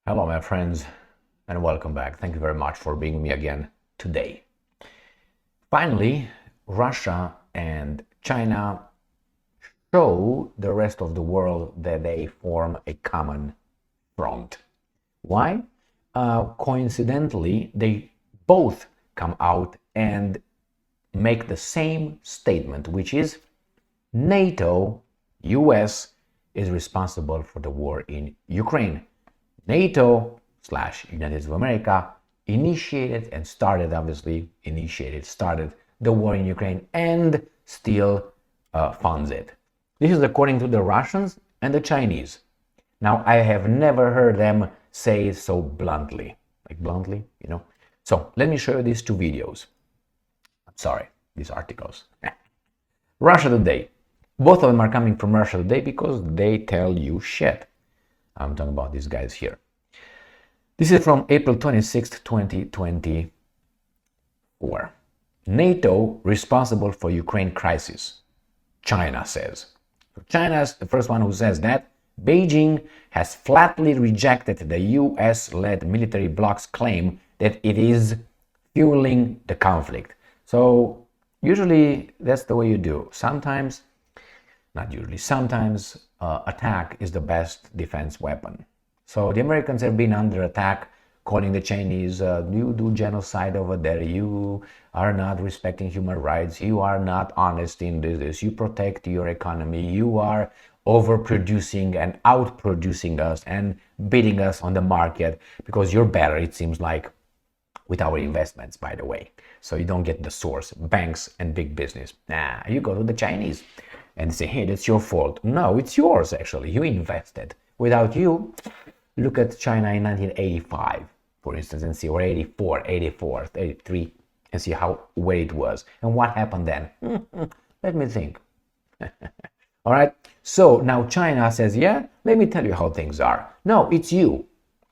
Hello, my friends, and welcome back. Thank you very much for being with me again today. Finally, Russia and China show the rest of the world that they form a common front. Why? Coincidentally, they both come out and make the same statement, which is NATO, US, is responsible for the war in Ukraine. NATO / United States of America started the war in Ukraine and still funds it. This is according to the Russians and the Chinese. Now, I have never heard them say it so bluntly. Like bluntly, you know? So, let me show you these two videos. I'm sorry, these articles. Russia Today. Both of them are coming from Russia Today because they tell you shit. I'm talking about these guys here. This is from April 26th, 2024. NATO responsible for Ukraine crisis, China says. China's the first one who says that. Beijing has flatly rejected the US-led military bloc's claim that it is fueling the conflict. So usually that's the way you do. Sometimes attack is the best defense weapon. So the Americans have been under attack, calling the Chinese, you do genocide over there, you are not respecting human rights, you are not honest in this, you protect your economy, you are overproducing and outproducing us and beating us on the market because you're better, it seems like, with our investments, by the way. So you don't get the source, banks and big business. Nah, you go to the Chinese and say, hey, that's your fault. No, it's yours, actually. You invested. Without you, look at China in 1985, for instance, and see, or 84, 83, and see where it was. And what happened then? Let me think. All right. So now China says, yeah, let me tell you how things are. No, it's you.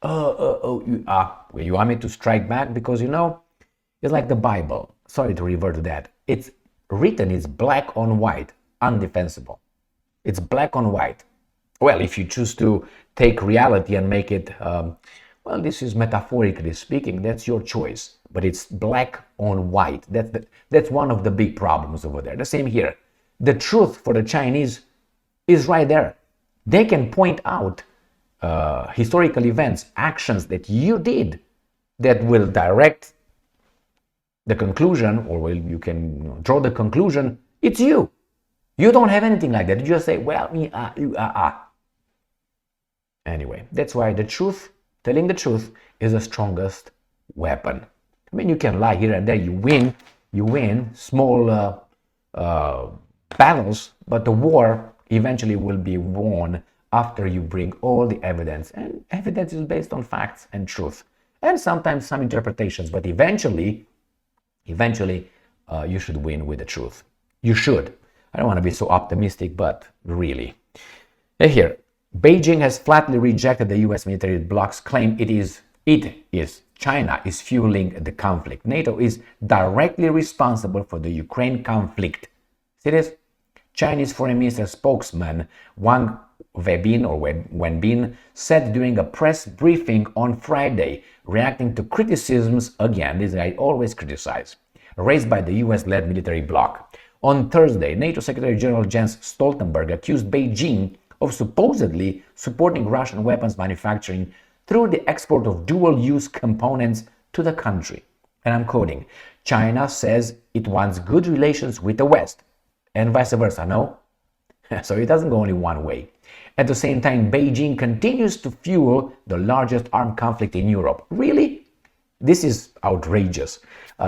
You want me to strike back? Because, it's like the Bible. Sorry to revert to that. It's written, it's black on white, undefensible. It's black on white. Well, if you choose to take reality and make it, this is metaphorically speaking, that's your choice. But it's black on white. That's one of the big problems over there. The same here. The truth for the Chinese is right there. They can point out historical events, actions that you did that will direct the conclusion, or you can draw the conclusion, it's you. You don't have anything like that. You just say, well, you. Anyway, that's why telling the truth is the strongest weapon. I mean, you can lie here and there, you win small battles, but the war eventually will be won after you bring all the evidence. And evidence is based on facts and truth. And sometimes some interpretations, but eventually, you should win with the truth. You should. I don't want to be so optimistic, but really. Here, Beijing has flatly rejected the US military bloc's claim China is fueling the conflict. NATO is directly responsible for the Ukraine conflict. See this? Chinese Foreign Minister spokesman Wang Wenbin said during a press briefing on Friday, reacting to criticisms, again, this guy always criticizes, raised by the US-led military bloc. On Thursday, NATO Secretary General Jens Stoltenberg accused Beijing of supposedly supporting Russian weapons manufacturing through the export of dual-use components to the country. And I'm quoting, China says it wants good relations with the West, and vice versa, no? So it doesn't go only one way. At the same time, Beijing continues to fuel the largest armed conflict in Europe. Really? This is outrageous.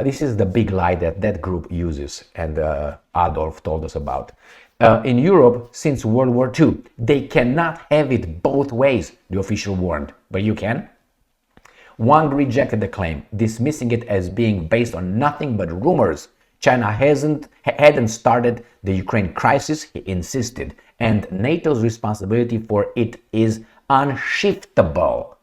This is the big lie that group uses, and Adolf told us about. In Europe, since World War II, they cannot have it both ways, the official warned. But you can? Wang rejected the claim, dismissing it as being based on nothing but rumors. China hadn't started the Ukraine crisis, he insisted, and NATO's responsibility for it is unshiftable.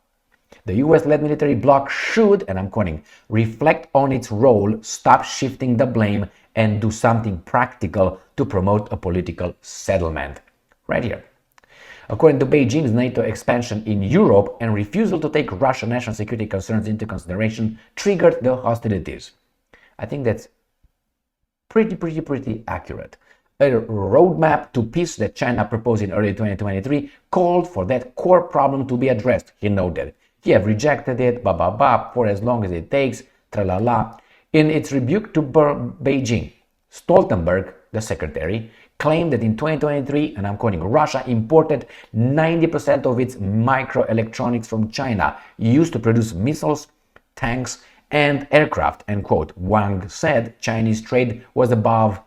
The US-led military bloc should, and I'm quoting, reflect on its role, stop shifting the blame, and do something practical to promote a political settlement. Right here. According to Beijing's NATO expansion in Europe and refusal to take Russian national security concerns into consideration triggered the hostilities. I think that's pretty accurate. A roadmap to peace that China proposed in early 2023 called for that core problem to be addressed, he noted. Kiev rejected it, for as long as it takes, tra-la-la. In its rebuke to Beijing, Stoltenberg, the secretary, claimed that in 2023, and I'm quoting, Russia imported 90% of its microelectronics from China, used to produce missiles, tanks, and aircraft, end quote. Wang said Chinese trade was above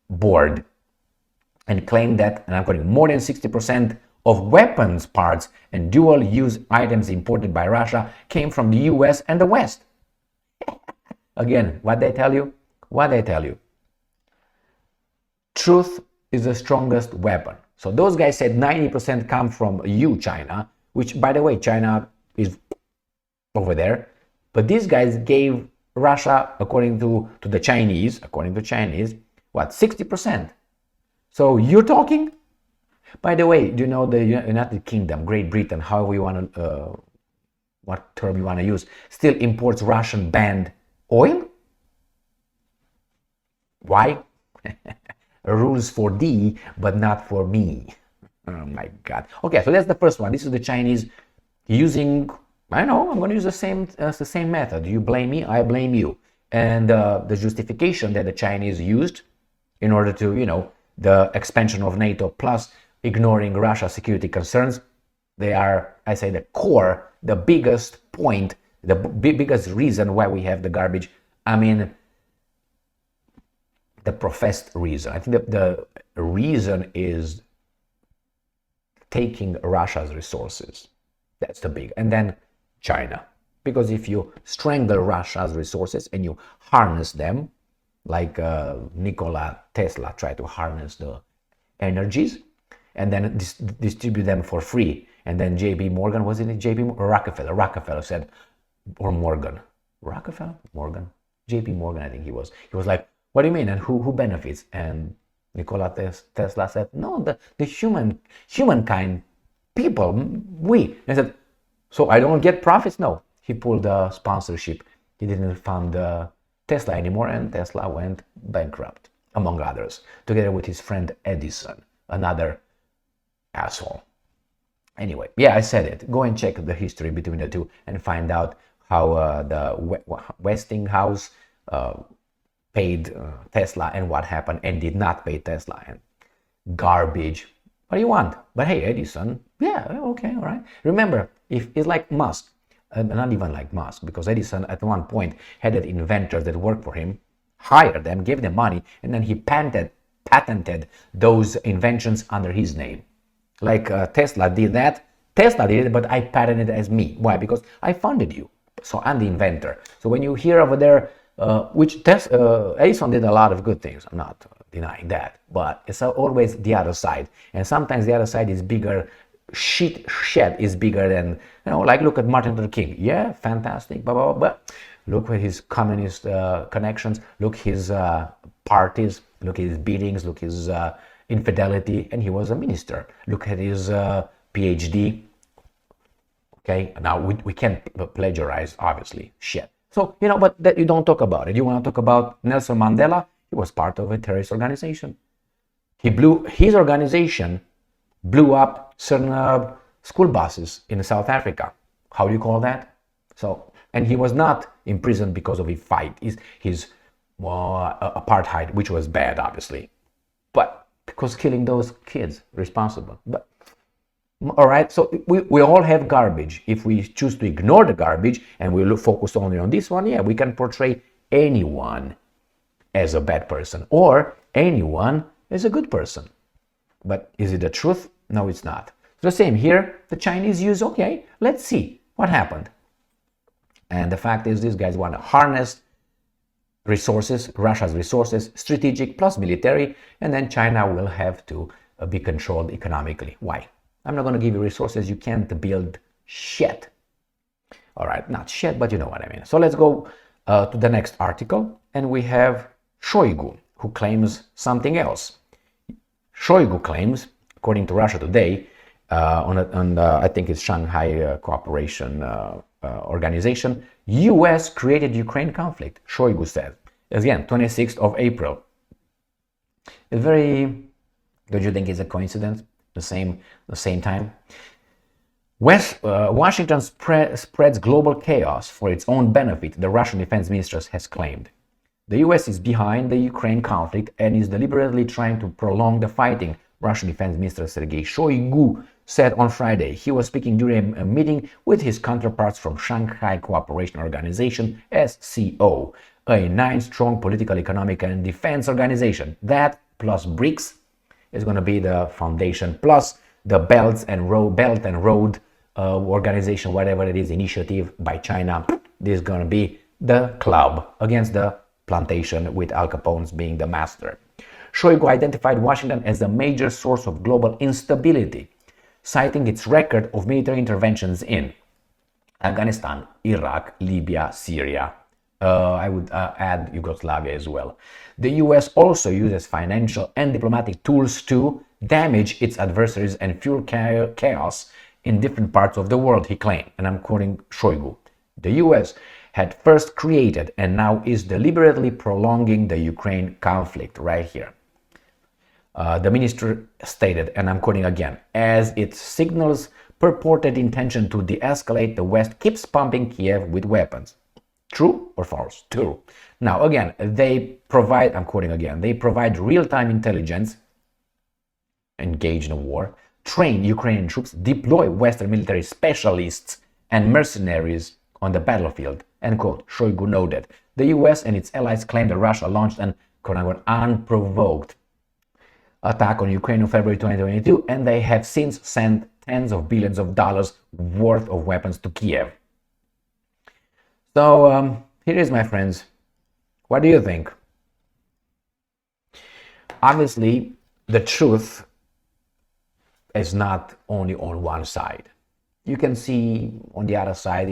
board and claimed that, and I'm quoting, more than 60% of weapons parts and dual-use items imported by Russia came from the US and the West. Again, what they tell you? What they tell you? Truth is the strongest weapon. So those guys said 90% come from you, China, which, by the way, China is over there. But these guys gave Russia, according to the Chinese, what, 60%? So you're talking? By the way, do you know the United Kingdom, Great Britain, however you want to, what term you want to use, still imports Russian banned oil? Why? Rules for thee, but not for me. Oh my God. Okay, so that's the first one. This is the Chinese using, I know, I'm going to use the same method. You blame me, I blame you. And the justification that the Chinese used in order to, the expansion of NATO plus ignoring Russia's security concerns, they are, I say, the core, the biggest point, the biggest reason why we have the garbage. I mean, the professed reason. I think the reason is taking Russia's resources. That's the big. And then China. Because if you strangle Russia's resources and you harness them, like Nikola Tesla tried to harness the energies and then distribute them for free. And then J.B. Morgan, was it J.B. Rockefeller said, or Morgan, J.P. Morgan, I think he was like, what do you mean? And who benefits? And Nikola Tesla said, no, the humankind, people, we. And I said, so I don't get profits? No. He pulled the sponsorship. He didn't fund Tesla anymore, and Tesla went bankrupt, among others, together with his friend Edison, another asshole. Anyway, yeah, I said it. Go and check the history between the two and find out how the Westinghouse paid Tesla and what happened and did not pay Tesla. And garbage. What do you want? But hey, Edison, yeah, okay, all right. Remember, if it's like Musk, not even like Musk, because Edison at one point had inventors that worked for him, hired them, gave them money, and then he patented those inventions under his name. Like Tesla did that. Tesla did it, but I patented it as me. Why? Because I funded you. So I'm the inventor. So when you hear over there, Edison did a lot of good things. I'm not denying that. But it's always the other side. And sometimes the other side is bigger. Shit is bigger than, like look at Martin Luther King. Yeah, fantastic. But look at his communist connections. Look his parties. Look at his beatings. Look his infidelity. And he was a minister. Look at his PhD. Okay, now we can't plagiarize, obviously. Shit. So, but that you don't talk about it. You want to talk about Nelson Mandela? He was part of a terrorist organization. His organization blew up certain school buses in South Africa. How do you call that? So, and he was not imprisoned because of a fight. His apartheid, which was bad, obviously. But because killing those kids, responsible. But all right, so we all have garbage. If we choose to ignore the garbage and we focus only on this one, yeah, we can portray anyone as a bad person or anyone as a good person. But is it the truth? No, it's not. The same here, the Chinese use, okay, let's see what happened. And the fact is, these guys want to harness resources, Russia's resources, strategic plus military, and then China will have to be controlled economically. Why? I'm not going to give you resources. You can't build shit. All right, not shit, but you know what I mean. So let's go to the next article. And we have Shoigu, who claims something else. Shoigu claims, according to Russia Today, I think it's Shanghai Cooperation Organization. U.S. created Ukraine conflict, Shoigu said. Again, 26th of April. It's very, don't you think it's a coincidence? The same time. Washington spreads global chaos for its own benefit, the Russian defense minister has claimed. The US is behind the Ukraine conflict and is deliberately trying to prolong the fighting, Russian Defense Minister Sergei Shoigu said on Friday. He was speaking during a meeting with his counterparts from Shanghai Cooperation Organization, SCO, a nine-strong political, economic, and defense organization. That, plus BRICS, is going to be the foundation, plus the Belt and Road organization, whatever it is, initiative by China. This is going to be the club against the plantation, with Al Capone's being the master. Shoigu identified Washington as a major source of global instability, citing its record of military interventions in Afghanistan, Iraq, Libya, Syria. I would add Yugoslavia as well. The US also uses financial and diplomatic tools to damage its adversaries and fuel chaos in different parts of the world, he claimed, and I'm quoting Shoigu. The US had first created and now is deliberately prolonging the Ukraine conflict, right here. The minister stated, and I'm quoting again, as it signals purported intention to de-escalate, the West keeps pumping Kiev with weapons. True or false? True. Now, again, they provide, I'm quoting again, they provide real-time intelligence, engage in a war, train Ukrainian troops, deploy Western military specialists and mercenaries on the battlefield, end quote. Shoigu noted. The US and its allies claimed that Russia launched an quote-unquote unprovoked attack on Ukraine in February 2022, and they have since sent tens of billions of dollars worth of weapons to Kiev. So here is, my friends. What do you think? Obviously, the truth is not only on one side. You can see on the other side,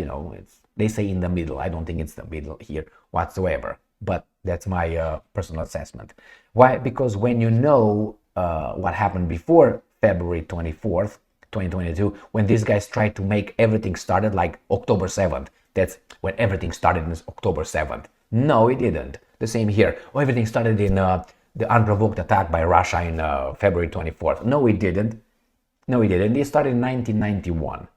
they say in the middle. I don't think it's the middle here whatsoever, but that's my personal assessment. Why? Because when you know what happened before February 24th, 2022, when these guys tried to make everything started like October 7th. That's when everything started, is October 7th. No, it didn't. The same here. Oh, everything started in the unprovoked attack by Russia in February 24th. No, it didn't. No, it didn't. It started in 1991.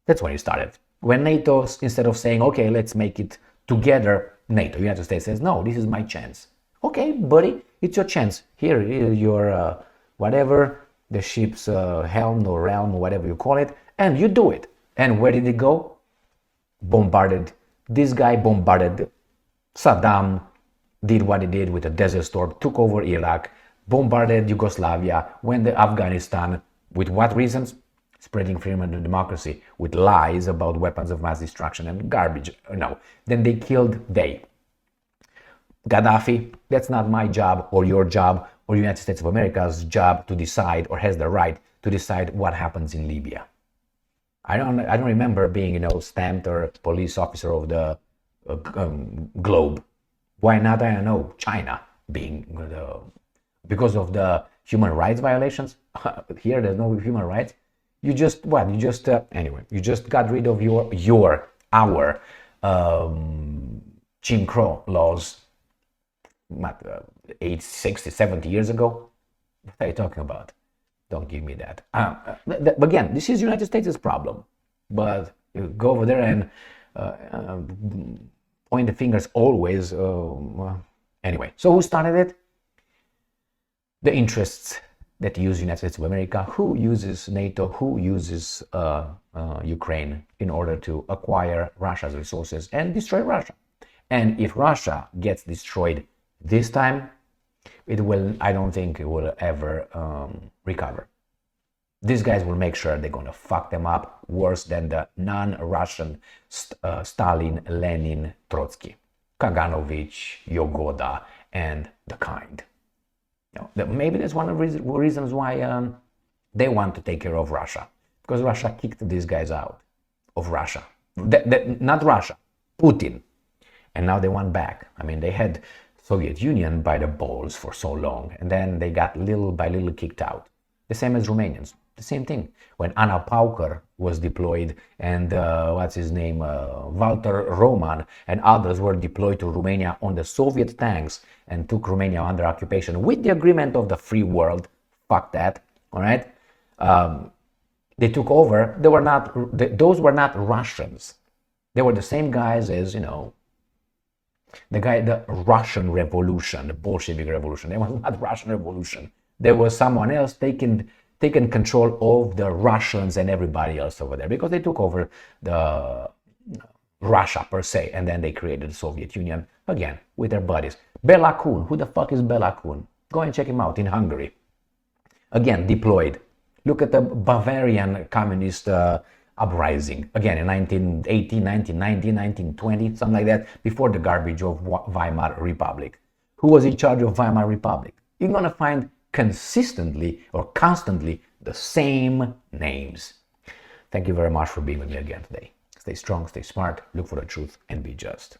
That's when it started. When NATO, instead of saying, okay, let's make it together, NATO, United States says, no, this is my chance. Okay, buddy, it's your chance. Here is your whatever, the ship's helm or realm, whatever you call it, and you do it. And where did it go? Bombarded. This guy bombarded. Saddam did what he did with the Desert Storm, took over Iraq, bombarded Yugoslavia, went to Afghanistan. With what reasons? Spreading freedom and democracy, with lies about weapons of mass destruction and garbage. No. Then they killed Gaddafi. That's not my job or your job or United States of America's job to decide, or has the right to decide what happens in Libya. I don't remember being, stamped or police officer of the globe. Why not? I don't know. China being because of the human rights violations. Here there's no human rights. You just anyway, you just got rid of our Jim Crow laws 60, 70 years ago. What are you talking about? Don't give me that. Again, this is United States' problem. But you go over there and point the fingers always. Anyway, so who started it? The interests that use United States of America, who uses NATO, who uses Ukraine in order to acquire Russia's resources and destroy Russia. And if Russia gets destroyed this time, I don't think it will ever recover. These guys will make sure they're going to fuck them up worse than the non-Russian Stalin, Lenin, Trotsky, Kaganovich, Yogoda, and the kind. Maybe that's one of the reasons why they want to take care of Russia, because Russia kicked these guys out of Russia. Not Russia, Putin. And now they want back. I mean, they had Soviet Union by the balls for so long, and then they got little by little kicked out. The same as Romanians. The same thing. When Anna Pauker was deployed and what's his name, Walter Roman and others were deployed to Romania on the Soviet tanks and took Romania under occupation with the agreement of the free world. Fuck that, all right? They took over. Those were not Russians. They were the same guys as, the Russian Revolution, the Bolshevik Revolution. It was not Russian Revolution. There was someone else taking control of the Russians and everybody else over there because they took over the Russia per se, and then they created the Soviet Union again with their buddies. Bela Kun, who the fuck is Bela Kun? Go and check him out in Hungary. Again, deployed. Look at the Bavarian communist uprising, again in 1918, 1919, 1920, something like that, before the garbage of Weimar Republic. Who was in charge of Weimar Republic? You're going to find consistently or constantly the same names. Thank you very much for being with me again today. Stay strong, stay smart, look for the truth, and be just.